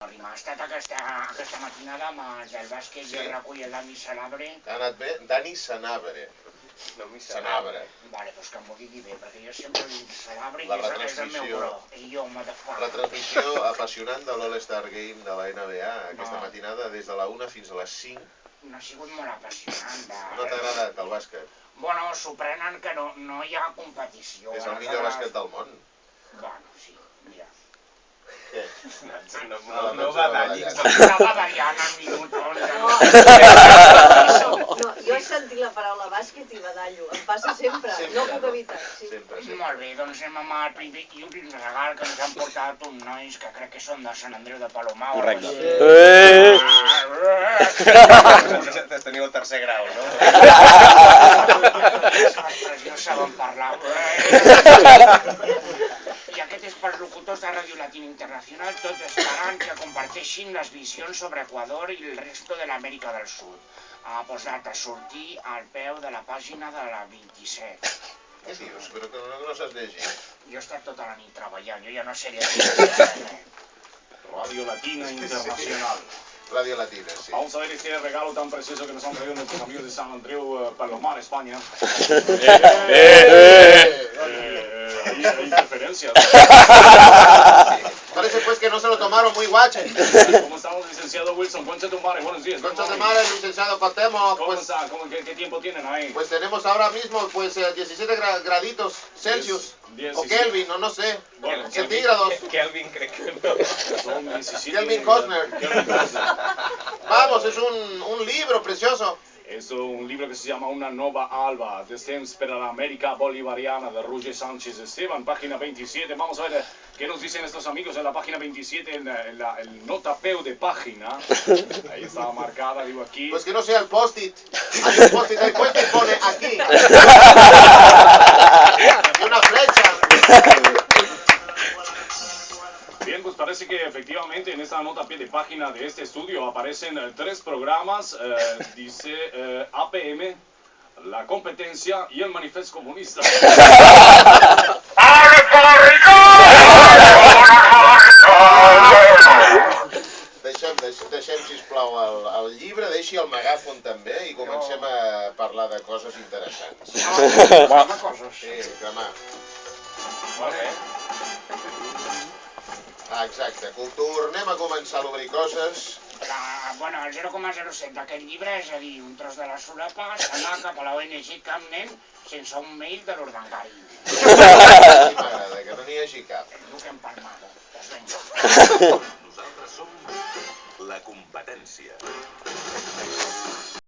Ha estat aquesta matinada amb els del bàsquet i el recull el Dani Sanabre. Ha anat bé? Dani Sanabre. Sanabre. Vale, doncs que m'ho digui bé, perquè jo sempre dic Sanabre i és el meu bro. I jo, motherfucker. La transmissió apassionant de l'All-Star Game de la NBA aquesta matinada des de la 1 fins a les 5. No ha sigut molt apassionant. No t'ha agradat el bàsquet? Bueno, s'ho prenen que no hi ha competició. És el millor bàsquet del món. Bueno, sí, mira. Què? No va d'anys. No va variant al minut. No, jo he sentit la paraula bàsquet i badallo. Em passa sempre, no puc evitar. Molt bé, doncs anem amb el primer i un regal que ens han portat uns nois que crec que són de Sant Andreu de Palomar. Correcte. Teniu el tercer grau, no? Els no saben parlar. I aquest és pels locutors de Radio Latina Internacional, tots esperant que comparteixin les visions sobre Equador i el resto de l'Amèrica del Sud. Ha posat a sortir al peu de la pàgina de la 27. Què dius? Però que no saps llegir. Jo he estat tota la nit treballant, jo ja no sé llegir. Radio Latina Internacional. Radio Latina, sí. Vamos a ver este regalo tan precioso que nos han traído nuestros amigos de San Andreu, Palomar, España. Hay interferencias. Parece pues que no se lo tomaron muy guache. ¿Cómo estamos, licenciado Wilson? Concha tu madre, buenos días. Concha de madre, licenciado Cuauhtémoc. ¿Cómo está? ¿Qué tiempo tienen ahí? Pues tenemos ahora mismo 17 graditos Celsius. O Kelvin, no sé. Bueno, centígrados. Kelvin creo que no. Son 17. Kelvin Costner. Vamos, es un libro precioso. Es un libro que se llama Una Nova Alba, Descens per la América Bolivariana de Roger Sánchez Esteban, página 27. Vamos a ver qué nos dicen estos amigos en la página 27, en el notapeo de página. Ahí estaba marcada, digo aquí. Pues que no sea el post-it. Hay un post-it, el post-it pone aquí. Y una flecha. Bien, pues parece que efectivamente en esta nota a pie de página de este estudio aparecen 3 programas, dice APM, La Competencia y el Manifiesto Comunista. Deixem, sisplau, el llibre, deixi el megàfon també i comencem a parlar de coses interessants. Cremar coses. Sí, cremar. Molt bé. Exacte, tornem a començar a obrir coses. Bueno, el 0,07 d'aquest llibre, és a dir, un tros de la solapa, s'anà cap a la ONG Camnen sense un mail de l'Urdangarí. M'agrada, que no n'hi hagi cap. Eduquem palmado. Pues venga. Nosaltres som la competència.